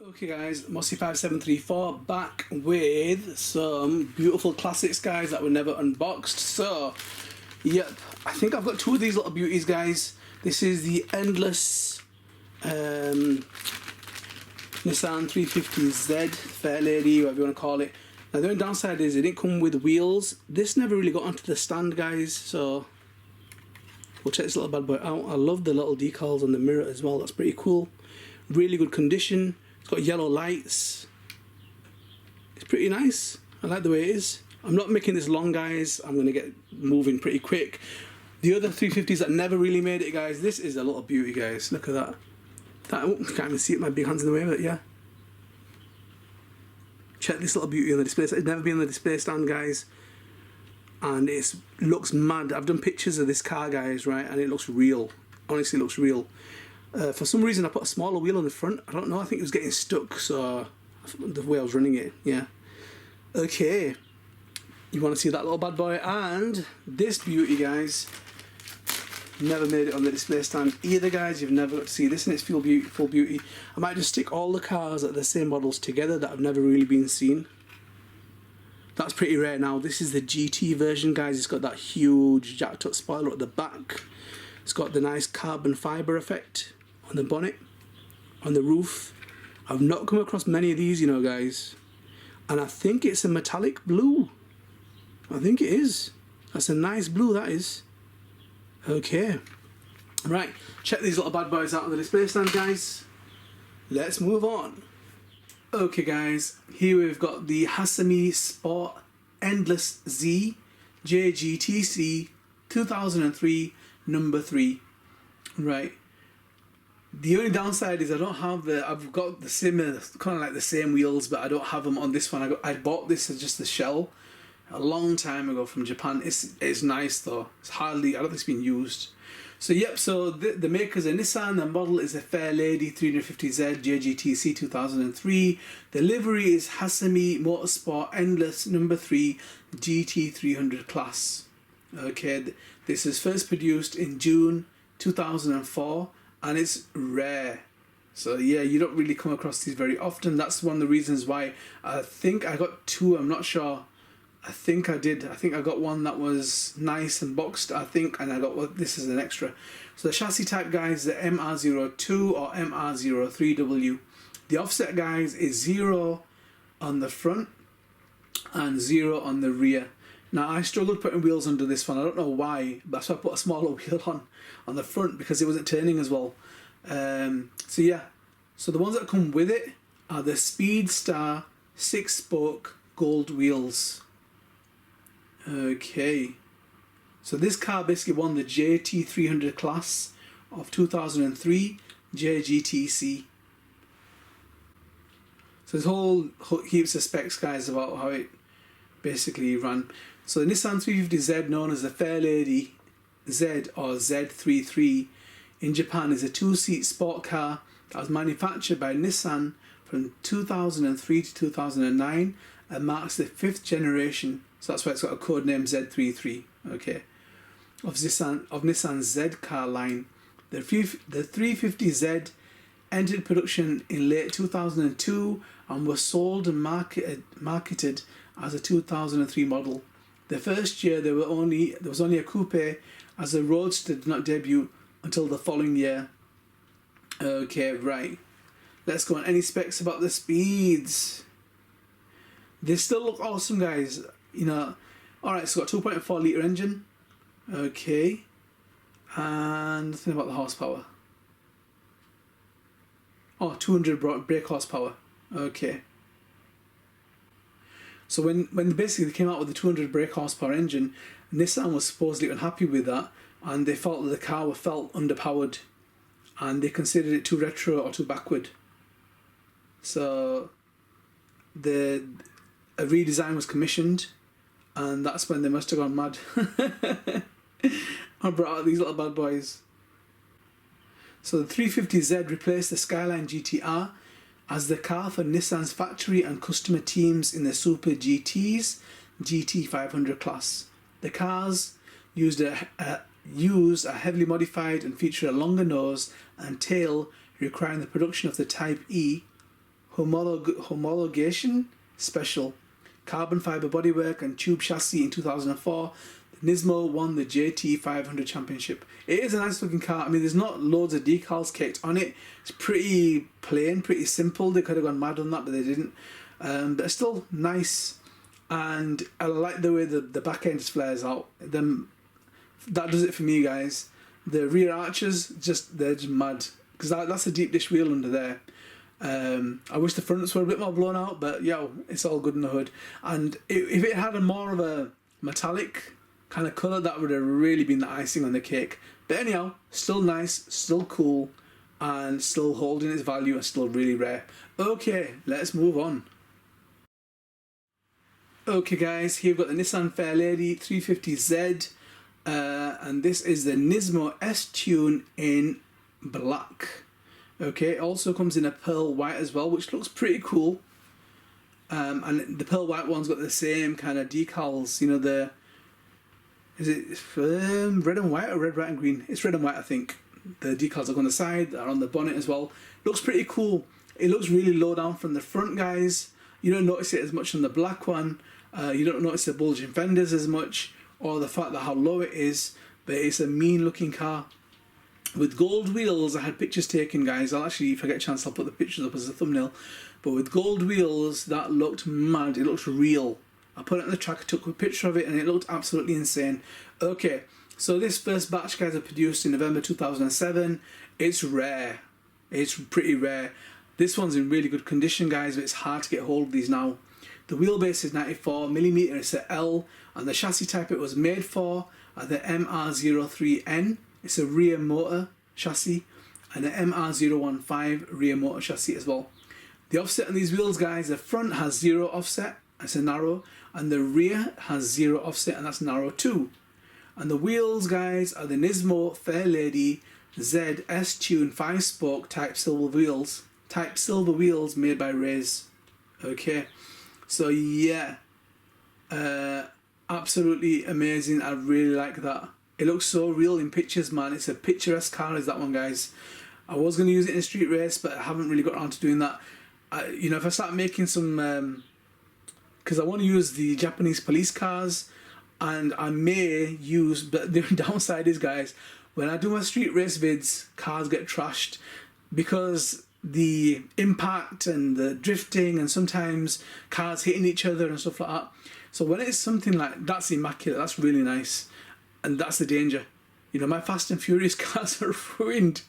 Okay guys, Mossy5734 back with some beautiful classics guys that were never unboxed. So, yep, I think I've got two of these little beauties guys. This is the Endless Nissan 350Z, Fairlady, whatever you want to call it. Now the only downside is it didn't come with wheels. This never really got onto the stand guys, so we'll check this little bad boy out. I love the little decals on the mirror as well, that's pretty cool. Really good condition. It's got yellow lights. It's pretty nice. I like the way it is. I'm not making this long guys, I'm gonna get moving pretty quick. The other 350s that never really made it guys, this is a little beauty guys, look at that. Oh, can't even see it, my big hand's in the way, but yeah. Check this little beauty on the display. It's never been on the display stand guys. And it looks mad. I've done pictures of this car guys, right, and it looks real. Honestly, it looks real. For some reason I put a smaller wheel on the front. I don't know, I think it was getting stuck, so the way I was running it, yeah. Okay, you want to see that little bad boy? And this beauty guys, never made it on the display stand either guys. You've never got to see this in its full beauty. I might just stick all the cars that are the same models together that have never really been seen. That's pretty rare now. This is the GT version guys. It's got that huge jacked up spoiler at the back. It's got the nice carbon fibre effect on the bonnet, on the roof. I've not come across many of these, you know guys. And I think it's a metallic blue. I think it is. That's a nice blue, that is. Okay. Right, check these little bad boys out on the display stand guys. Let's move on. Okay guys, here we've got the Hasemi Sport Endless Z JGTC 2003 number 3. Right. The only downside is I don't have the, I've got the similar, kind of like the same wheels, but I don't have them on this one. I bought this as just the shell a long time ago from Japan. It's nice though. It's hardly, I don't think it's been used. So yep, so the maker's a Nissan, the model is a Fairlady 350Z JGTC 2003. The livery is Hasemi Motorsport Endless number 3 GT300 class. Okay, this is first produced in June 2004 and it's rare. So yeah, you don't really come across these very often. That's one of the reasons why I think I got two, I'm not sure. I think I did. I think I got one that was nice and boxed, I think, and I got this as an extra. So the chassis type guys, the MR02 or MR03W. The offset guys is 0 on the front and 0 on the rear. Now I struggled putting wheels under this one. I don't know why, but that's why I put a smaller wheel on the front because it wasn't turning as well. So yeah, so the ones that come with it are the Speedstar 6-spoke gold wheels. Okay, so this car basically won the JT300 class of 2003 JGTC. So this whole heaps of specs guys about how it basically ran. So the Nissan 350Z, known as the Fairlady Z or Z33 in Japan, is a 2-seat sport car that was manufactured by Nissan from 2003 to 2009 and marks the 5th generation. So that's why it's got a code name Z33, okay, of Nissan's Z car line. The 350Z entered production in late 2002 and was sold and marketed as a 2003 model. The first year there was only a coupe, as the Roadster did not debut until the following year. Okay, right. Let's go on any specs about the speeds. They still look awesome guys. You know, alright, so it's got a 2.4 litre engine. Okay. And nothing about the horsepower. Oh, 200 brake horsepower. Okay. So when basically they came out with the 200 brake horsepower engine, Nissan was supposedly unhappy with that and they felt that the car felt underpowered and they considered it too retro or too backward. So a redesign was commissioned and that's when they must have gone mad. I brought out these little bad boys. So the 350Z replaced the Skyline GTR as the car for Nissan's factory and customer teams in the Super GT's GT500 class. The cars used a heavily modified and feature a longer nose and tail, requiring the production of the Type E homologation special. Carbon fibre bodywork and tube chassis in 2004. Nismo won the JT 500 championship. It is a nice looking car. I mean, there's not loads of decals caked on it. It's pretty plain, pretty simple. They could have gone mad on that, but they didn't. But it's still nice, and I like the way the back end flares out. That does it for me, guys. The rear arches, they're just mad, because that's a deep dish wheel under there. I wish the fronts were a bit more blown out, but yo, it's all good in the hood. And if it had a more of a metallic kind of colour, that would have really been the icing on the cake. But anyhow, still nice, still cool, and still holding its value, and still really rare. Okay, let's move on. Okay guys, here we've got the Nissan Fairlady 350Z, and this is the Nismo S-Tune in black. Okay, it also comes in a pearl white as well, which looks pretty cool. And the pearl white one's got the same kind of decals, you know, is it red and white or red, white and green? It's red and white, I think. The decals are on the side, are on the bonnet as well. Looks pretty cool. It looks really low down from the front, guys. You don't notice it as much on the black one. You don't notice the bulging fenders as much, or the fact that how low it is, but it's a mean looking car. With gold wheels, I had pictures taken, guys. I'll actually, if I get a chance, I'll put the pictures up as a thumbnail. But with gold wheels, that looked mad. It looks real. I put it on the track, I took a picture of it, and it looked absolutely insane. Okay, so this first batch, guys, are produced in November 2007. It's rare. It's pretty rare. This one's in really good condition, guys, but it's hard to get hold of these now. The wheelbase is 94mm, it's an L, and the chassis type it was made for are the MR03N. It's a rear motor chassis, and the MR015 rear motor chassis as well. The offset on these wheels, guys, the front has 0 offset, it's a narrow, and the rear has 0 offset, and that's narrow too. And the wheels, guys, are the Nismo Fairlady Z S-Tune 5-spoke type silver wheels made by Race. Okay, so yeah, absolutely amazing. I really like that. It looks so real in pictures, man. It's a picturesque car, is that one, guys. I was going to use it in a street race, but I haven't really got around to doing that. You know, if I start making some, because I want to use the Japanese police cars, and I may use, but the downside is, guys, when I do my street race vids, cars get trashed because the impact and the drifting, and sometimes cars hitting each other and stuff like that. So when it's something like that's immaculate, that's really nice, and that's the danger. You know, my Fast and Furious cars are ruined.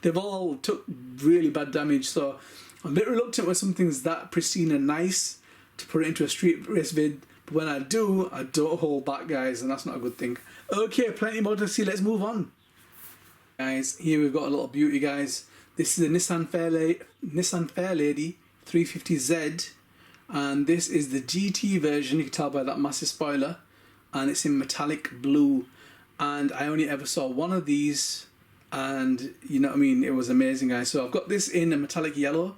They've all took really bad damage, so I'm a bit reluctant when something's that pristine and nice to put it into a street race vid. But when I do, I don't hold back, guys, and that's not a good thing. Okay, plenty more to see. Let's move on. Guys, here we've got a little beauty, guys. This is the Nissan Fairlady 350Z, and this is the GT version. You can tell by that massive spoiler, and it's in metallic blue. And I only ever saw one of these, and you know what I mean, it was amazing, guys. So I've got this in a metallic yellow,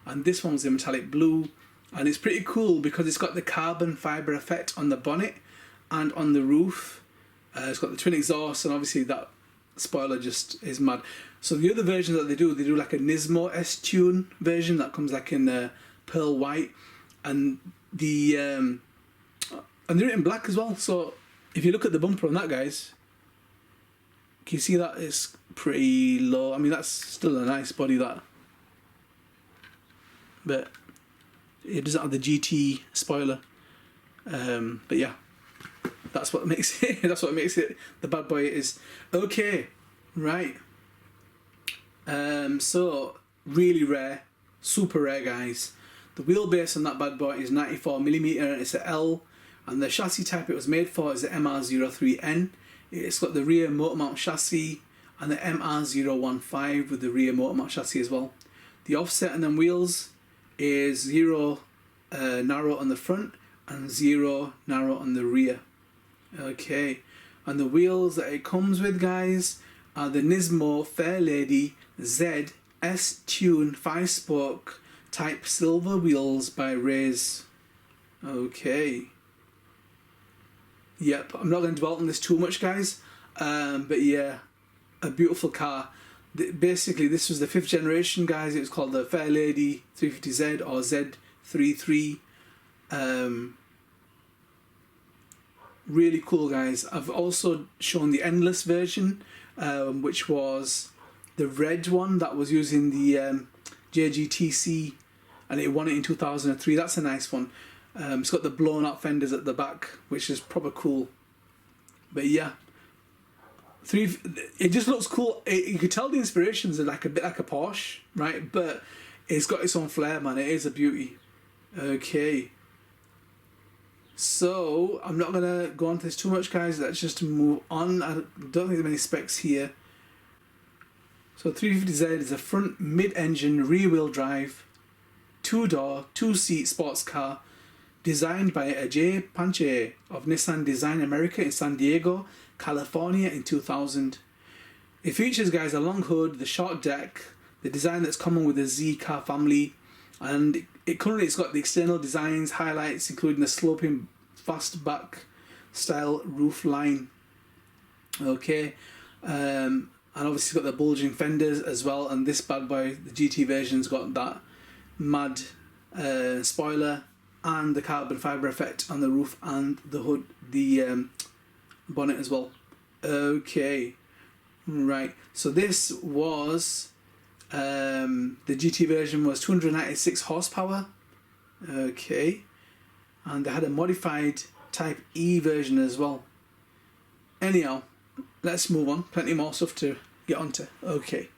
and this one's in metallic blue, and it's pretty cool because it's got the carbon fibre effect on the bonnet and on the roof. It's got the twin exhaust, and obviously that spoiler just is mad. So the other version that they do like a Nismo S-Tune version that comes like in pearl white, and they're in black as well. So if you look at the bumper on that, guys, can you see that it's pretty low? I mean, that's still a nice body, that, but it doesn't have the GT spoiler. But yeah, that's what makes it. That's what makes it the bad boy it is. Okay, right. So really rare, super rare, guys. The wheelbase on that bad boy is 94mm, and it's an L, and the chassis type it was made for is the MR03N. It's got the rear motor mount chassis and the MR015 with the rear motor mount chassis as well. The offset on them wheels is 0 narrow on the front and 0 narrow on the rear. Okay, and the wheels that it comes with, guys, are the Nismo Fairlady Z S-Tune 5-spoke type silver wheels by Race. Okay. Yep, I'm not going to dwell on this too much, guys, but yeah, a beautiful car. Basically, this was the 5th generation, guys. It was called the Fairlady 350Z or Z33. Really cool, guys. I've also shown the Endless version, which was the red one that was using the JGTC, and it won it in 2003. That's a nice one. It's got the blown up fenders at the back, which is proper cool. But yeah, it just looks cool. You could tell the inspirations are like a bit like a Porsche, right? But it's got its own flair, man. It is a beauty. Okay. So, I'm not going to go on to this too much, guys. Let's just move on. I don't think there's many specs here. So, 350Z is a front mid-engine rear-wheel drive, 2-door, 2-seat sports car designed by Ajay Panche of Nissan Design America in San Diego, California in 2000. It features, guys, a long hood, the short deck, the design that's common with the Z car family, and it's got the external designs, highlights, including the sloping fastback style roof line. Okay, and obviously it's got the bulging fenders as well, and this bad boy, the GT version's got that mad spoiler and the carbon fibre effect on the roof and the hood, the bonnet as well. Okay, right, so this was the GT version was 296 horsepower. Okay, and they had a modified Type E version as well. Anyhow, let's move on. Plenty more stuff to get onto. Okay.